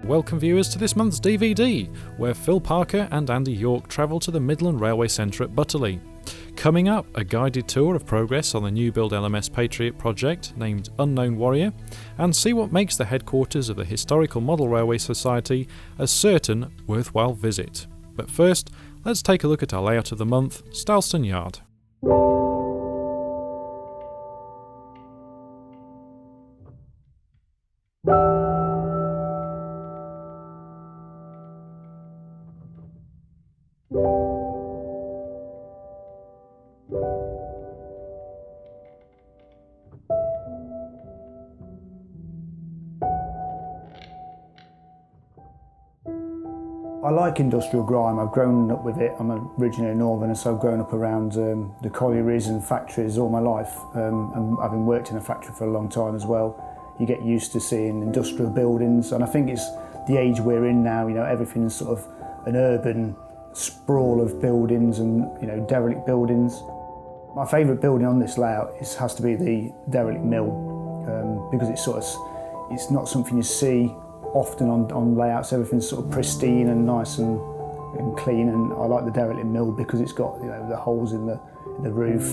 Welcome viewers to this month's DVD, where Phil Parker and Andy York travel to the Midland Railway Centre at Butterley. Coming up, a guided tour of progress on the new build LMS Patriot project named Unknown Warrior, and see what makes the headquarters of the Historical Model Railway Society a certain worthwhile visit. But first, let's take a look at our layout of the month, Styleston Yard. I like industrial grime. I've grown up with it. I'm originally a northerner, so I've grown up around the collieries and factories all my life. And having worked in a factory for a long time as well, you get used to seeing industrial buildings. And I think it's the age we're in now, everything's sort of an urban sprawl of buildings and, derelict buildings. My favourite building on this layout has to be the derelict mill, because it's not something you see often on layouts. Everything's sort of pristine and nice and clean, and I like the derelict mill because it's got the holes in the roof,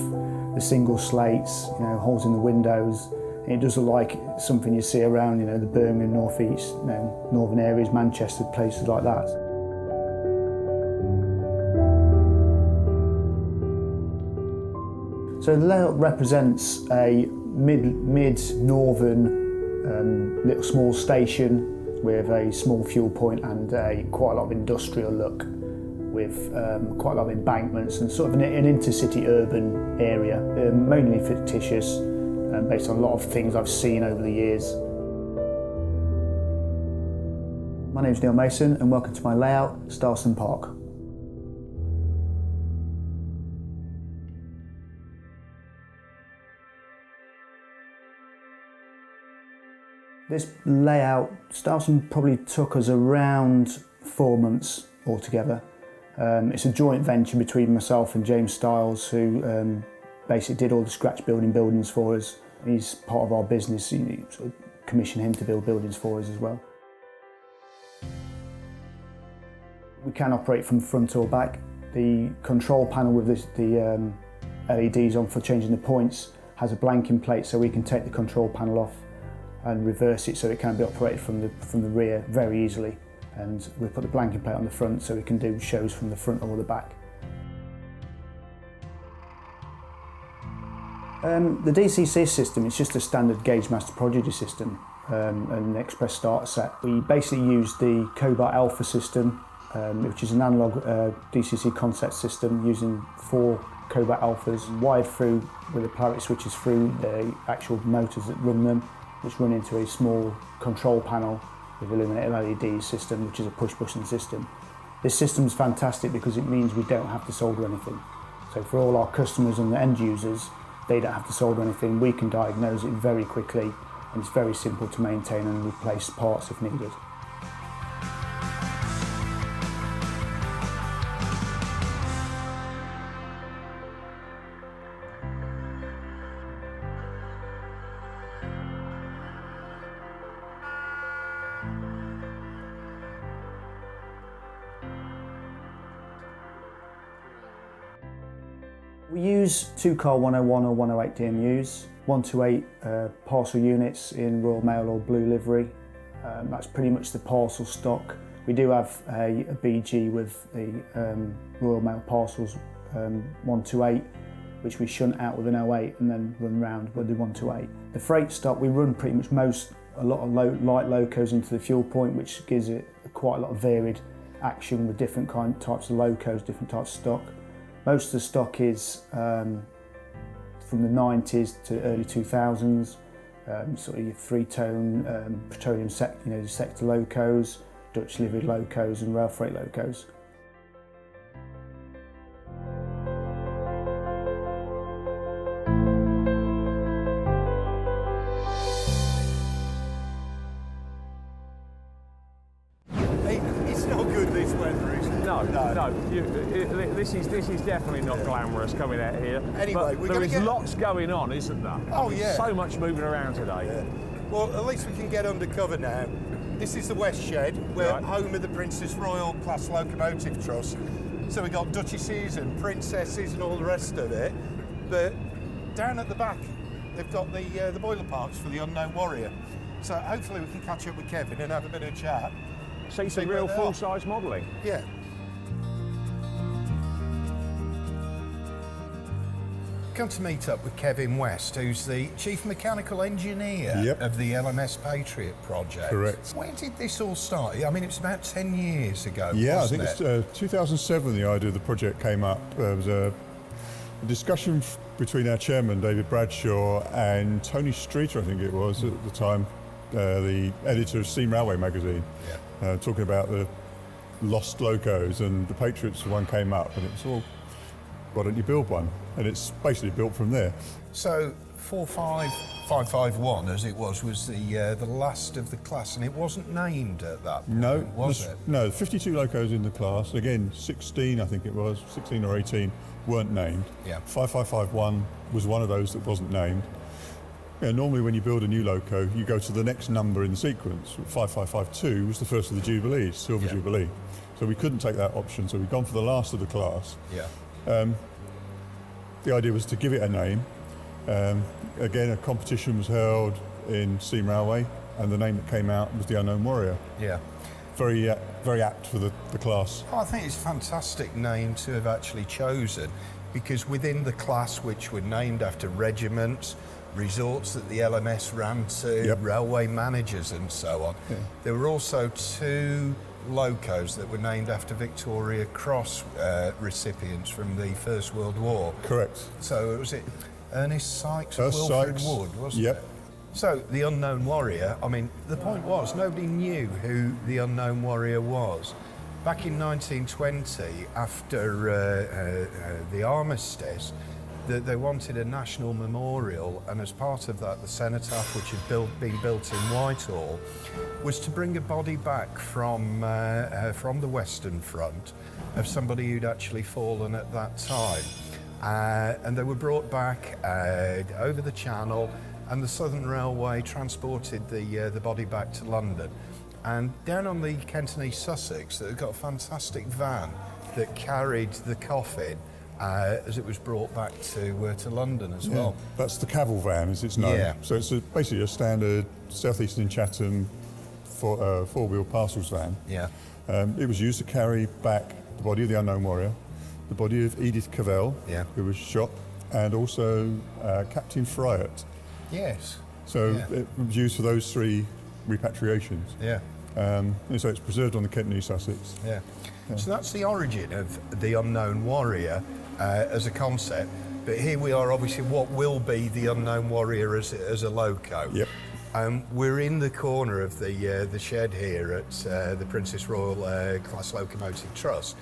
the single slates, holes in the windows. And it does look like something you see around the Birmingham, North East, northern areas, Manchester, places like that. So the layout represents a mid-northern little small station with a small fuel point and quite a lot of industrial look, with quite a lot of embankments and sort of an intercity urban area, mainly fictitious, based on a lot of things I've seen over the years. My name's Neil Mason and welcome to my layout, Styleston Park. This layout, Styleston probably took us around 4 months altogether. It's a joint venture between myself and James Stiles, who basically did all the scratch buildings for us. He's part of our business, you sort of commission him to build buildings for us as well. We can operate from front or back. The control panel with the LEDs on for changing the points has a blanking plate, so we can take the control panel off and reverse it so it can be operated from the rear very easily. And we put the blanking plate on the front so we can do shows from the front or the back. The DCC system is just a standard gauge master prodigy system, an express starter set. We basically use the Cobalt Alpha system, which is an analog DCC concept system using 4 Cobalt Alphas wired through with the polarity switches through the actual motors that run them, which run into a small control panel with illuminated LED system, which is a push-button system. This system is fantastic because it means we don't have to solder anything. So for all our customers and the end users, they don't have to solder anything. We can diagnose it very quickly, and it's very simple to maintain and replace parts if needed. We use 2-car 101 or 108 DMUs, 128 parcel units in Royal Mail or blue livery. That's pretty much the parcel stock. We do have a BG with the Royal Mail parcels 128, which we shunt out with an 08 and then run round with the 128. The freight stock, we run pretty much a lot of light locos into the fuel point, which gives it quite a lot of varied action with different types of locos, different types of stock. Most of the stock is from the 90s to early 2000s, sort of your 3-tone petroleum sector locos, Dutch liveried locos and rail freight locos. It's not good, this weather, is it? No. This is definitely not glamorous coming out here. Anyway, but there is lots going on, isn't there? Oh, yeah. So much moving around today. Yeah. Well, at least we can get undercover now. This is the West Shed. We're Right. home of the Princess Royal Class Locomotive Trust. So we've got duchesses and princesses and all the rest of it. But down at the back, they've got the boiler parks for the Unknown Warrior. So hopefully we can catch up with Kevin and have a bit of a chat. See some where real they are. full-size modelling. Yeah. Come to meet up with Kevin West, who's the Chief Mechanical Engineer Yep. of the LMS Patriot project. Correct. When did this all start? I mean, it's about 10 years ago, Yeah, I wasn't think it? it's 2007 the idea of the project came up. There was a discussion between our chairman, David Bradshaw, and Tony Streeter, I think it was at the time, the editor of Steam Railway magazine, talking about the lost locos, and the Patriots one came up, and it was all, why don't you build one? And it's basically built from there. So 45551, as it was the last of the class, and it wasn't named at that point, No, was it? No, 52 locos in the class. Again, 16, I think it was, 16 or 18 weren't named. Yeah. 5551 was one of those that wasn't named. Yeah, normally when you build a new loco, you go to the next number in the sequence. 5552 was the first of the Jubilees, Silver Yeah. Jubilee. So we couldn't take that option, so we've gone for the last of the class. Yeah. The idea was to give it a name. Again, a competition was held in Steam Railway, and the name that came out was the Unknown Warrior. Yeah. Very apt for the class. I think it's a fantastic name to have actually chosen, because within the class, which were named after regiments, resorts that the LMS ran to, Yep. railway managers and so on, there were also 2 locos that were named after Victoria Cross recipients from the First World War. Correct. So was it Ernest Sykes, Ernest Wilfred Sykes, Wood, wasn't yep. it? So the Unknown Warrior, I mean, the point was nobody knew who the Unknown Warrior was. Back in 1920, after the armistice, they wanted a national memorial, and as part of that, the cenotaph, which had been built in Whitehall, was to bring a body back from the Western Front of somebody who'd actually fallen at that time. And they were brought back over the Channel, and the Southern Railway transported the body back to London. And down on the Kent and East Sussex, they've got a fantastic van that carried the coffin as it was brought back to London as well. That's the Caval van, as it's known. Yeah. So it's basically a standard Southeastern Chatham four-wheel parcels van. Yeah. It was used to carry back the body of the Unknown Warrior, the body of Edith Cavell, Yeah. who was shot, and also Captain Fryatt. Yes. So Yeah. it was used for those 3 repatriations. Yeah. And so it's preserved on the Kent and East Sussex. Yeah. So that's the origin of the Unknown Warrior as a concept. But here we are, obviously, what will be the Unknown Warrior as a loco. Yep. We're in the corner of the shed here at the Princess Royal Class Locomotive Trust.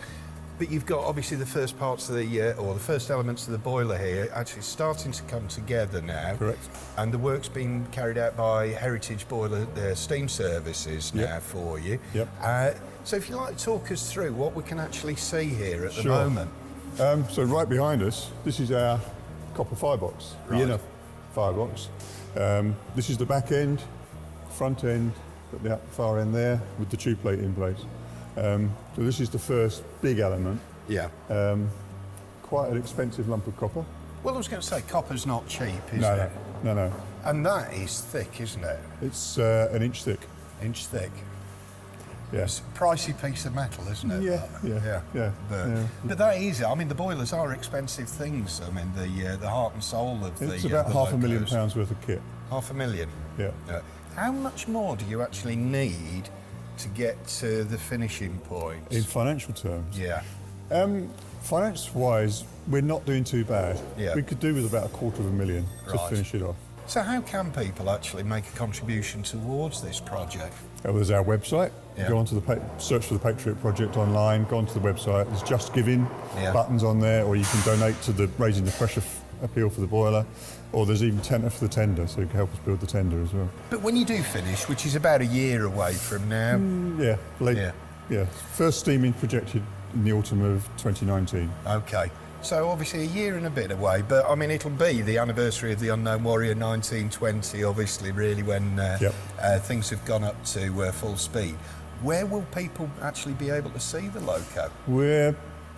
But you've got obviously the first parts of or the first elements of the boiler here actually starting to come together now. Correct. And the work's been carried out by Heritage Boiler Steam Services now Yep. for you. Yep. So if you'd like to talk us through what we can actually see here at the Sure. moment. So right behind us, this is our copper firebox, Right. the inner firebox. This is the back end, front end, at the far end there, with the tube plate in place. So this is the first big element. Yeah. Quite an expensive lump of copper. Well, I was going to say, copper's not cheap, is No, it? no. And that is thick, isn't it? It's an inch thick. Inch thick. Yes. It's a pricey piece of metal, isn't it? Yeah, that? yeah. But that is, I mean, the boilers are expensive things. I mean, the heart and soul of the It's about the £500,000 locos. worth of kit. £500,000. Yeah. How much more do you actually need to get to the finishing point? In financial terms. Yeah. Finance-wise, we're not doing too bad. Yeah. We could do with about $250,000 to Right. finish it off. So how can people actually make a contribution towards this project? There's our website. Yeah. Go onto the search for the Patriot Project online. Go onto the website. There's Just Giving buttons on there, or you can donate to the Raising the Pressure appeal for the boiler, or there's even tender for the tender, so you can help us build the tender as well. But when you do finish, which is about a year away from now, Yeah, first steaming projected in the autumn of 2019. okay. So obviously a year and a bit away, but I mean it'll be the anniversary of the Unknown Warrior 1920, obviously, really when things have gone up to full speed. Where will people actually be able to see the loco? We're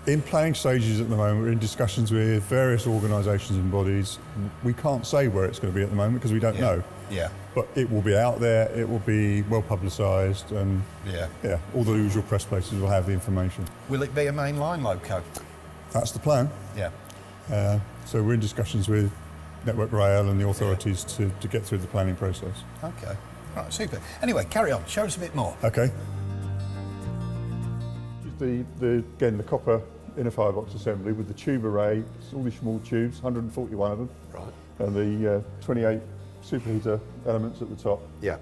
in planning stages at the moment. We're in discussions with various organisations and bodies. We can't say where it's going to be at the moment because we don't know. Yeah. But it will be out there, it will be well publicised, and all the usual press places will have the information. Will it be a mainline loco? That's the plan. Yeah. So we're in discussions with Network Rail and the authorities to get through the planning process. Okay. Right, super. Anyway, carry on. Show us a bit more. Okay. Again, the copper inner firebox assembly with the tube array. It's all these small tubes, 141 of them. Right. And the 28 superheater elements at the top. Yeah.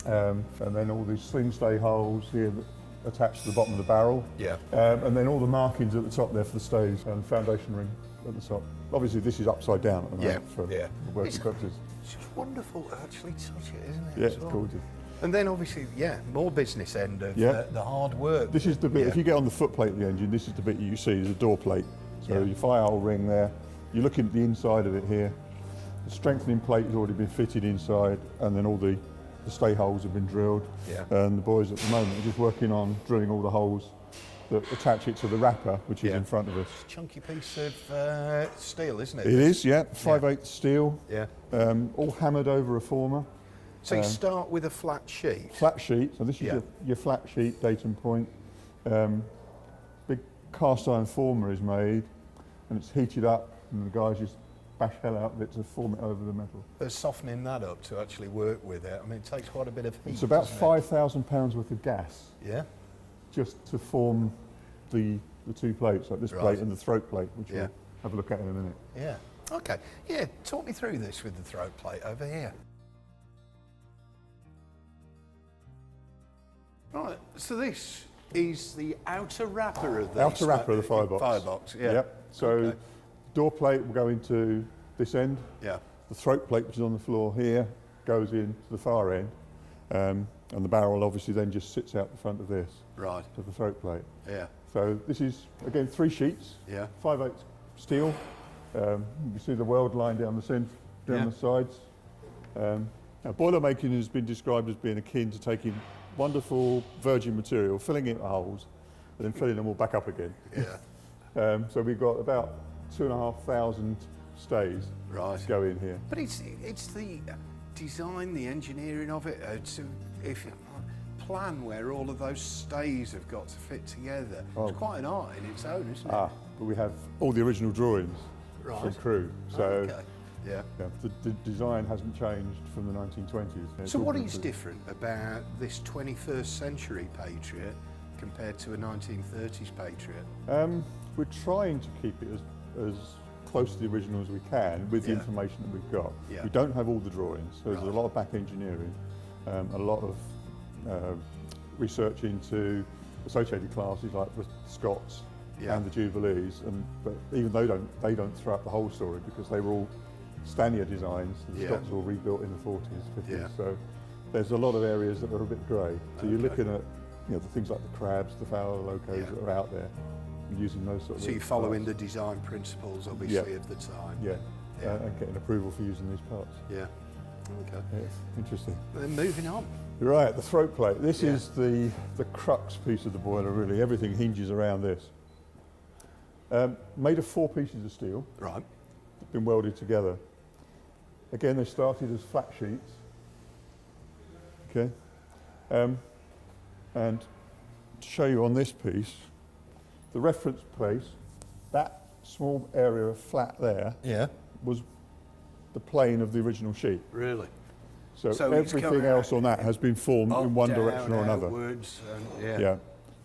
And then all these sling stay holes here that attach to the bottom of the barrel. Yeah. And then all the markings at the top there for the stays and foundation ring at the top. Obviously this is upside down at the moment for working purposes. It's just wonderful to actually touch it, isn't it? Yeah, it's gorgeous. And then obviously, more business end of the hard work. This is the bit, if you get on the footplate of the engine, this is the bit you see, is a door plate. So your fire hole ring there, you're looking at the inside of it here. The strengthening plate has already been fitted inside, and then all the stay holes have been drilled. Yeah. And the boys at the moment are just working on drilling all the holes that attach it to the wrapper, which is in front of us. Chunky piece of steel, isn't it? It is, 5/8 steel, Yeah. all hammered over a former. So you start with a flat sheet. Flat sheet, so this is your flat sheet datum point. Big cast iron former is made, and it's heated up, and the guys just bash hell out of it to form it over the metal. They're softening that up to actually work with it. I mean, it takes quite a bit of heat. It's about doesn't it? 5,000 pounds worth of gas Yeah. just to form the two plates, like this plate and the throat plate, which we'll have a look at in a minute. Yeah. Okay. Yeah. Talk me through this with the throat plate over here. Right. So this is the outer wrapper of the Outer wrapper of the firebox. Firebox. Yeah. Yep. So door plate will go into this end. Yeah. The throat plate, which is on the floor here, goes in to the far end. And the barrel obviously then just sits out the front of this. Right. To the throat plate. Yeah. So this is, again, 3 sheets. Yeah. 5/8 steel. You see the weld line down the centre, down the sides. Now, boiler making has been described as being akin to taking wonderful virgin material, filling it with holes, and then filling them all back up again. Yeah. So we've got about 2,500 stays go in here. But it's the design, the engineering of it, if you plan where all of those stays have got to fit together. It's quite an art in its own, isn't it? But we have all the original drawings from crew. So the design hasn't changed from the 1920s. So what is different about this 21st century Patriot compared to a 1930s Patriot? We're trying to keep it as close to the original as we can with the information that we've got. We don't have all the drawings, so there's a lot of back engineering, a lot of research into associated classes like the Scots and the Jubilees, but even though they don't throw out the whole story because they were all Stanier designs. The Scots were all rebuilt in the 40s, 50s. So there's a lot of areas that are a bit grey. So you're looking at the things like the crabs, the Fowler locos that are out there, and using those sort of. So you're following the design principles, obviously, of the time. And getting approval for using these parts. Yeah. Okay. Yeah, interesting. Then moving on. Right, the throat plate. This is the crux piece of the boiler, really. Everything hinges around this. Made of 4 pieces of steel. Right. Been welded together. Again, they started as flat sheets. Okay. And to show you on this piece, the reference place, that small area of flat there was the plane of the original sheet. Really? So everything else on that has been formed in one direction or another. Outwards,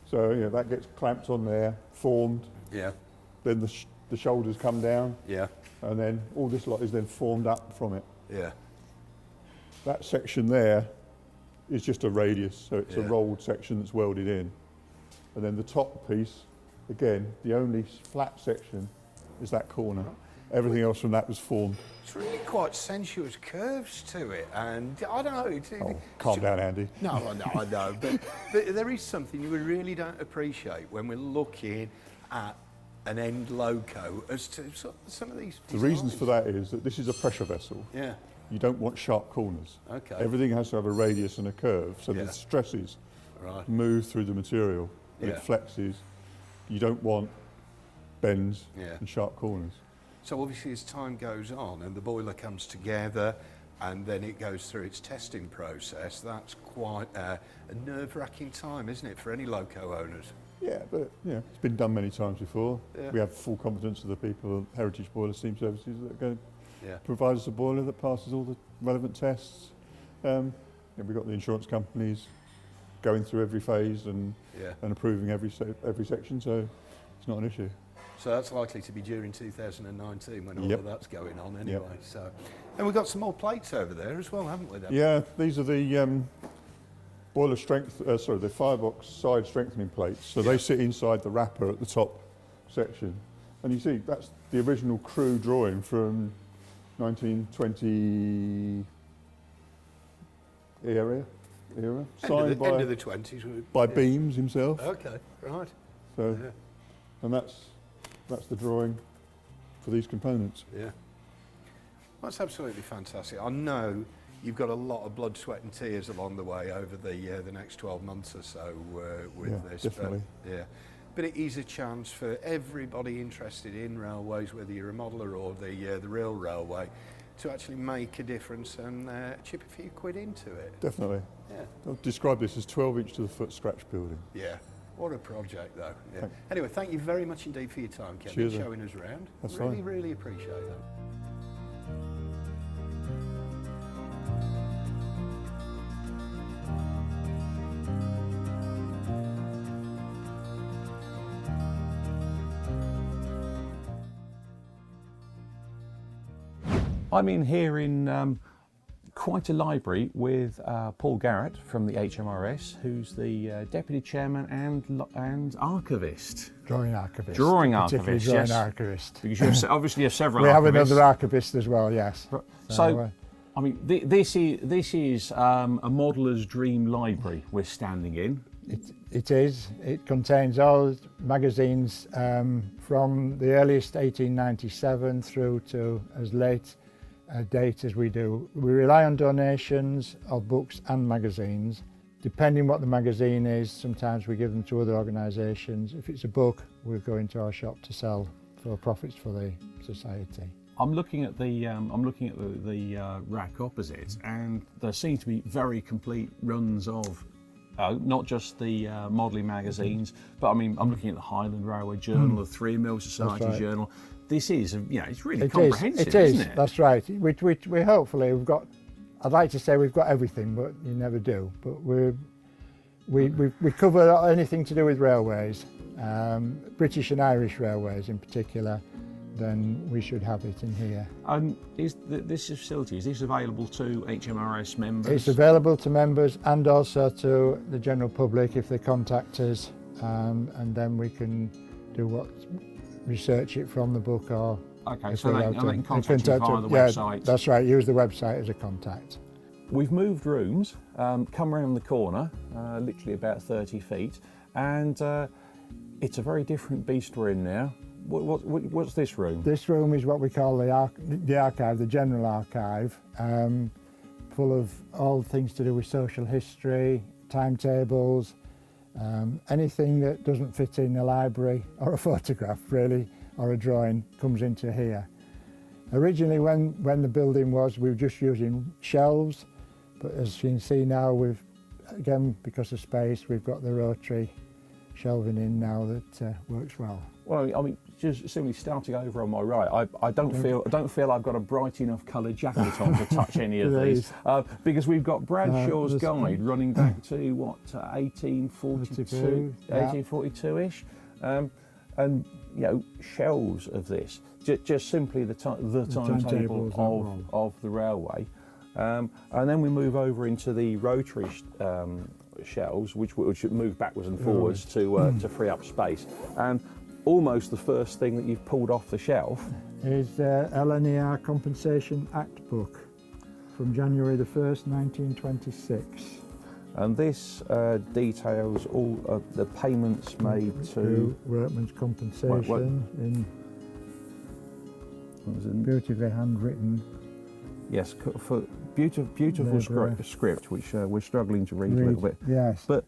So that gets clamped on there, formed. Yeah. Then the shoulders come down. Yeah. And then all this lot is then formed up from it. Yeah. That section there is just a radius, so it's a rolled section that's welded in. And then the top piece, again, the only flat section is that corner. Everything else from that was formed. It's really quite sensuous curves to it, and I don't know. Calm down, Andy. No, I know, but there is something you really don't appreciate when we're looking at an end loco as to some of these The reasons designs? for that is that this is a pressure vessel. Yeah. You don't want sharp corners. Okay. Everything has to have a radius and a curve, so Yeah. the stresses Right. move through the material. And Yeah. it flexes. You don't want bends Yeah. and sharp corners. So obviously as time goes on and the boiler comes together and then it goes through its testing process, that's quite a nerve-wracking time, isn't it, for any loco owners? Yeah, but it's been done many times before. Yeah. We have full confidence of the people at Heritage Boiler Steam Services that are going Yeah. to provide us a boiler that passes all the relevant tests. We've got the insurance companies going through every phase and Yeah. approving every section, so it's not an issue. So that's likely to be during 2019 when all Yep. of that's going on anyway. So, and we've got some more plates over there as well, haven't we? Then? Yeah, these are the boiler strength, the firebox side strengthening plates. So Yeah. they sit inside the wrapper at the top section. And you see, that's the original crew drawing from 1920 era, signed End of the 20s. by Beams himself. Okay, right. So, Yeah. and that's the drawing for these components. Yeah. That's absolutely fantastic. I know you've got a lot of blood, sweat and tears along the way over the next 12 months or so with Yeah, this. definitely. But, yeah. But it is a chance for everybody interested in railways, whether you're a modeller or the real railway, to actually make a difference and chip a few quid into it. Definitely. Yeah. I'll describe this as 12-inch to the foot scratch building. Yeah. What a project, though. Yeah. Thank- Anyway, thank you very much indeed for your time, Kevin, Cheers, then. showing us around. That's really, fine. really appreciate that. I'm in here in quite a library with Paul Garrett from the HMRS, who's the Deputy Chairman and Archivist. Drawing archivist. Drawing Particularly archivist, drawing yes. archivist. Because you have, obviously you have several We have archivists. another archivist as well, yes. So, I mean, this is a modeller's dream library we're standing in. It is. It contains all magazines from the earliest 1897 through to as late a date as we do. We rely on donations of books and magazines. Depending what the magazine is, sometimes we give them to other organisations. If it's a book, we'll go into our shop to sell for profits for the society. I'm looking at the rack opposite, and there seem to be very complete runs of not just the modelling magazines, but I mean, I'm looking at the Highland Railway Journal, the 3 Mill Society right. Journal. This is, it's really It comprehensive, is. isn't it? That's right. We hopefully we've got. I'd like to say we've got everything, but you never do. But we cover anything to do with railways, British and Irish railways in particular. Then we should have it in here. And this facility, is this available to HMRS members? It's available to members and also to the general public if they contact us, and then we can do research it from the book or. Okay, if so we're they allowed can contact you via the yeah, website. That's right. Use the website as a contact. We've moved rooms, come around the corner, literally about 30 feet, and it's a very different beast we're in now. What's this room? This room is what we call the archive, the general archive, full of all things to do with social history, timetables, anything that doesn't fit in a library or a photograph really, or a drawing comes into here. Originally when the building was, we were just using shelves, but as you can see now, again, because of space, we've got the rotary shelving in now that works well. Well, I mean, just simply starting over on my right, I don't feel I've got a bright enough coloured jacket on to touch any of these, because we've got Bradshaw's guide running back to 1842, yeah. 1842-ish, and shelves of this, just simply the timetable of the railway, and then we move over into the rotary shelves, which move backwards and forwards to free up space. And almost the first thing that you've pulled off the shelf is the LNER Compensation Act book from January the 1st, 1926. And this details all the payments made to workmen's compensation in beautifully handwritten. Yes, for beautiful script, which we're struggling to read a little bit. Yes. But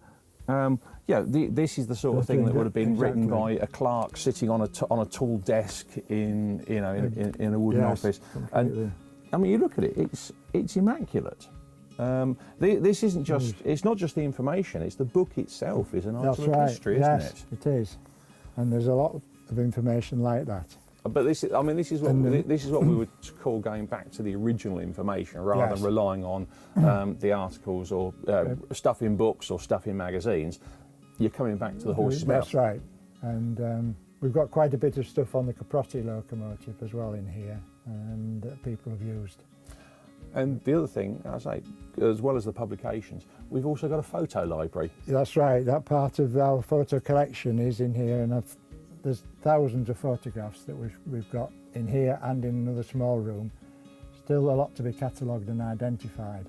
yeah, this is the sort of thing that would have been written by a clerk sitting on a tall desk in a wooden office. Completely. And I mean, you look at it; it's immaculate. This isn't just, it's not just the information, it's the book itself is an item of history, isn't it? It is. And there's a lot of information like that. But this is what we would call going back to the original information rather than relying on the articles or stuff in books or stuff in magazines. You're coming back to the horse's mouth. That's right. And we've got quite a bit of stuff on the Caprotti locomotive as well in here, and that people have used. And the other thing, I say, as well as the publications, we've also got a photo library. That's right. That part of our photo collection is in here, and there's thousands of photographs that we've got in here and in another small room. Still a lot to be catalogued and identified.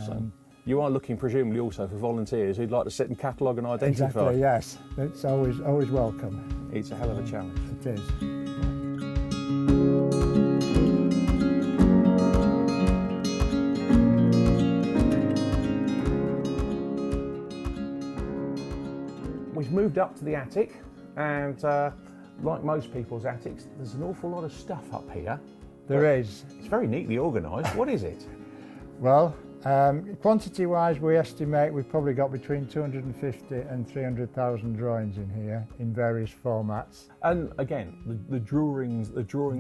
So you are looking presumably also for volunteers who'd like to sit and catalogue and identify. Exactly, yes. It's always welcome. It's a hell of a challenge. It is. We've moved up to the attic, and like most people's attics, there's an awful lot of stuff up here. There is. It's very neatly organised. What is it? Well, quantity-wise, we estimate we've probably got between 250 and 300,000 drawings in here in various formats. And again, the drawings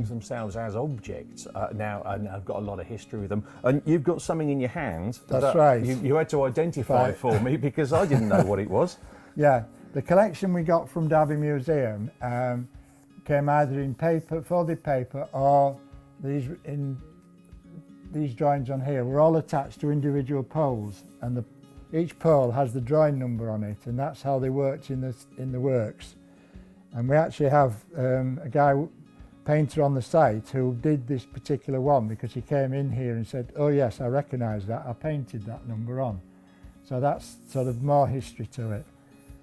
themselves as objects now, and I've got a lot of history with them. And you've got something in your hand. That's right. You had to identify for me because I didn't know what it was. Yeah. The collection we got from Derby Museum came either in paper, folded paper, or these drawings on here were all attached to individual poles, and each pole has the drawing number on it, and that's how they worked in the works. And we actually have a painter on the site who did this particular one because he came in here and said, "Oh yes, I recognise that. I painted that number on." So that's sort of more history to it.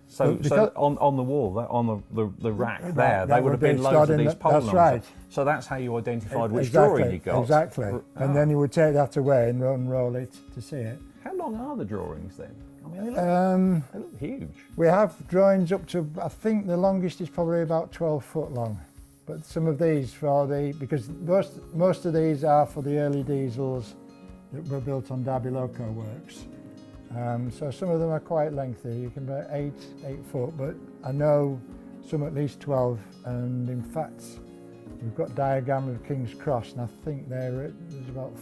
So on the wall, on the rack there, they would have been loads of these pole numbers. That's right. So that's how you identified which drawing you got. Exactly. And then you would take that away and unroll it to see it. How long are the drawings then? I mean, they look huge. We have drawings up to, I think the longest is probably about 12 foot long. But some of these because most of these are for the early diesels that were built on Derby Loco works. So some of them are quite lengthy. You can be 8 foot, but I know some at least 12. And in fact, we've got diagram of King's Cross, and I think there's about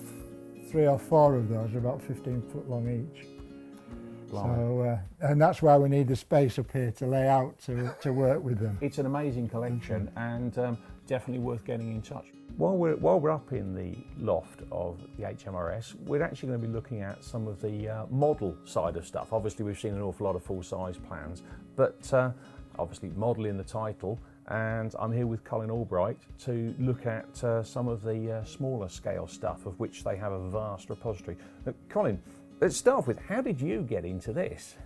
3 or 4 of those are about 15 foot long each. So, and that's why we need the space up here to lay out to work with them. It's an amazing collection, and definitely worth getting in touch. While we're up in the loft of the HMRS, we're actually going to be looking at some of the model side of stuff. Obviously, we've seen an awful lot of full-size plans, but obviously model in the title, and I'm here with Colin Albright to look at some of the smaller scale stuff, of which they have a vast repository. Now, Colin, let's start off with, how did you get into this?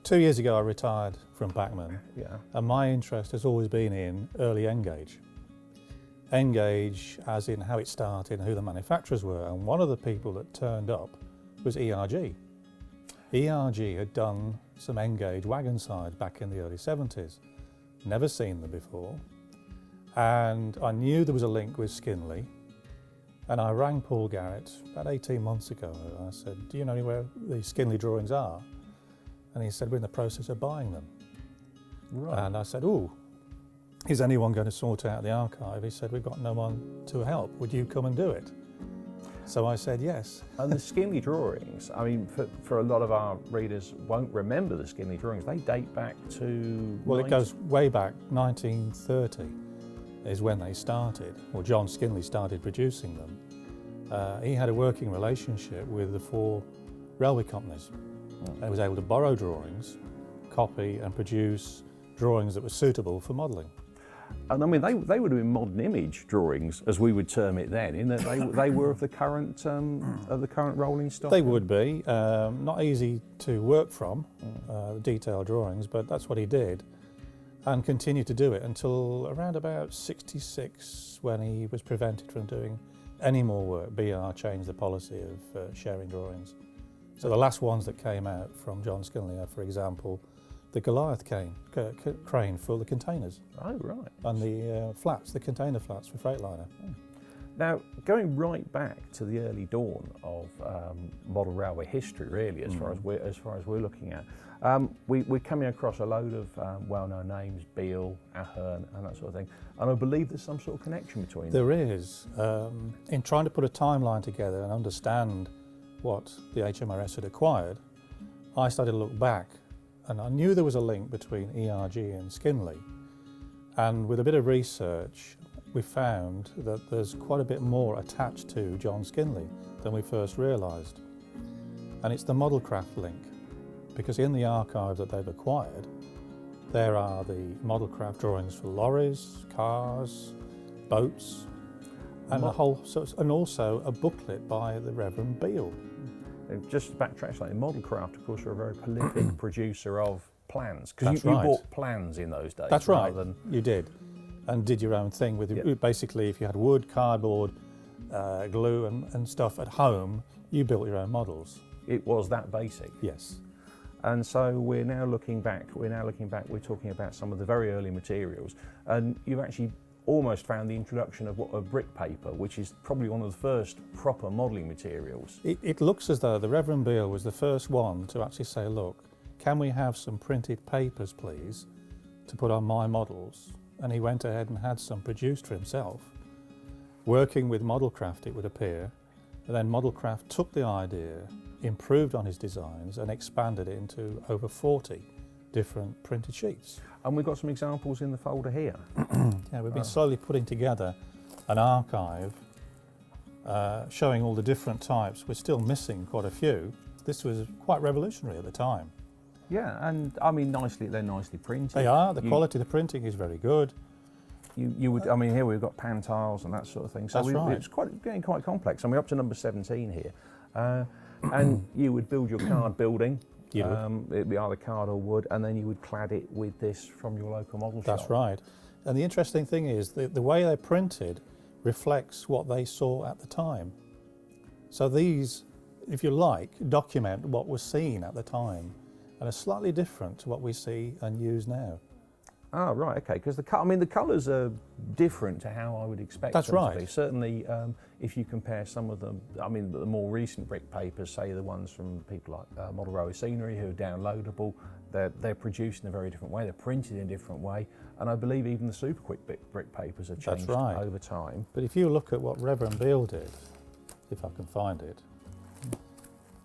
2 years ago I retired from Bachmann, Yeah. and my interest has always been in early N-gauge. N-gauge as in how it started and who the manufacturers were, and one of the people that turned up was ERG. ERG had done some N-gauge wagon sides back in the early 70s. Never seen them before, and I knew there was a link with Skinley, and I rang Paul Garrett about 18 months ago. I said, "Do you know anywhere the Skinley drawings are?" And he said, "We're in the process of buying them." Right. And I said, "Oh, is anyone going to sort out the archive?" He said, "We've got no one to help. Would you come and do it?" So I said yes. And the Skinley drawings, I mean, for a lot of our readers won't remember the Skinley drawings. They date back to... Well, it goes way back. 1930 is when they started, or John Skinley started producing them. He had a working relationship with the 4 railway companies. And was able to borrow drawings, copy and produce drawings that were suitable for modelling. And I mean, they would have been modern image drawings, as we would term it then, in that they were of the current rolling stock. They would be not easy to work from, the detailed drawings, but that's what he did, and continued to do it until around about '66, when he was prevented from doing any more work. BR changed the policy of sharing drawings. So the last ones that came out from John Skinley are, for example, the Goliath crane for the containers. Oh, right. And the flats, the container flats for Freightliner. Now, going right back to the early dawn of model railway history, really, as far as we're looking at, we're coming across a load of well-known names, Beale, Ahern, and that sort of thing. And I believe there's some sort of connection between them. There is. In trying to put a timeline together and understand what the HMRS had acquired, I started to look back, and I knew there was a link between ERG and Skinley. And with a bit of research, we found that there's quite a bit more attached to John Skinley than we first realised. And it's the modelcraft link, because in the archive that they've acquired, there are the modelcraft drawings for lorries, cars, boats, and and also a booklet by the Reverend Beale. Just to backtrack slightly, Modelcraft, of course, are a very prolific producer of plans, because you right. bought plans in those days. That's right, than you did, and did your own thing with basically, if you had wood, cardboard, glue and stuff at home, you built your own models. It was that basic. Yes. And so we're now looking back, we're talking about some of the very early materials, and you've actually almost found the introduction of a brick paper, which is probably one of the first proper modelling materials. It looks as though the Reverend Beale was the first one to actually say, look, can we have some printed papers, please, to put on my models? And he went ahead and had some produced for himself, working with Modelcraft, it would appear. And then Modelcraft took the idea, improved on his designs, and expanded it into over 40 different printed sheets. And we've got some examples in the folder here. Yeah, we've been slowly putting together an archive showing all the different types. We're still missing quite a few. This was quite revolutionary at the time. Yeah, and I mean, they're nicely printed. They are. The quality of the printing is very good. You would, I mean, here we've got pan tiles and that sort of thing. So That's right. It's getting quite complex. And we're up to number 17 here. And you would build your card building. It'd be either card or wood, and then you would clad it with this from your local model shop. That's right. And the interesting thing is the way they're printed reflects what they saw at the time. So these, if you like, document what was seen at the time and are slightly different to what we see and use now. Ah, right, okay, because the colours are different to how I would expect them to be. Certainly, if you compare some of them, I mean, the more recent brick papers, say the ones from people like Model Railway Scenery, who are downloadable, they're produced in a very different way, they're printed in a different way, and I believe even the super quick brick papers have changed over time. But if you look at what Reverend Beale did, if I can find it,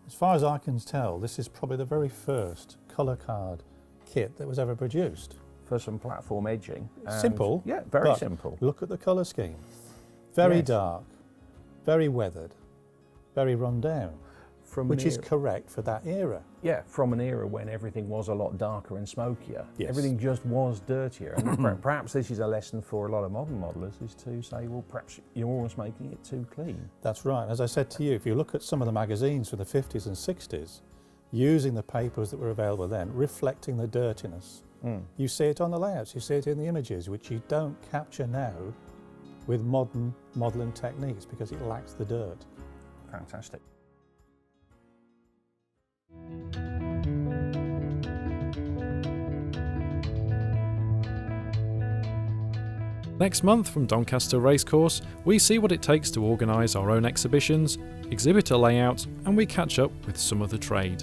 as far as I can tell, this is probably the very first colour card kit that was ever produced. For some platform edging. Simple. Yeah, very simple. Look at the colour scheme. Very dark, very weathered, very run down, which is correct for that era. Yeah, from an era when everything was a lot darker and smokier. Yes. Everything just was dirtier. And perhaps this is a lesson for a lot of modern modellers, is to say, well, perhaps you're almost making it too clean. That's right. As I said to you, if you look at some of the magazines from the 50s and 60s, using the papers that were available then, reflecting the dirtiness. You see it on the layouts, you see it in the images, which you don't capture now with modern modelling techniques because it lacks the dirt. Fantastic. Next month from Doncaster Racecourse, we see what it takes to organise our own exhibitions, exhibitor layout, and we catch up with some of the trade.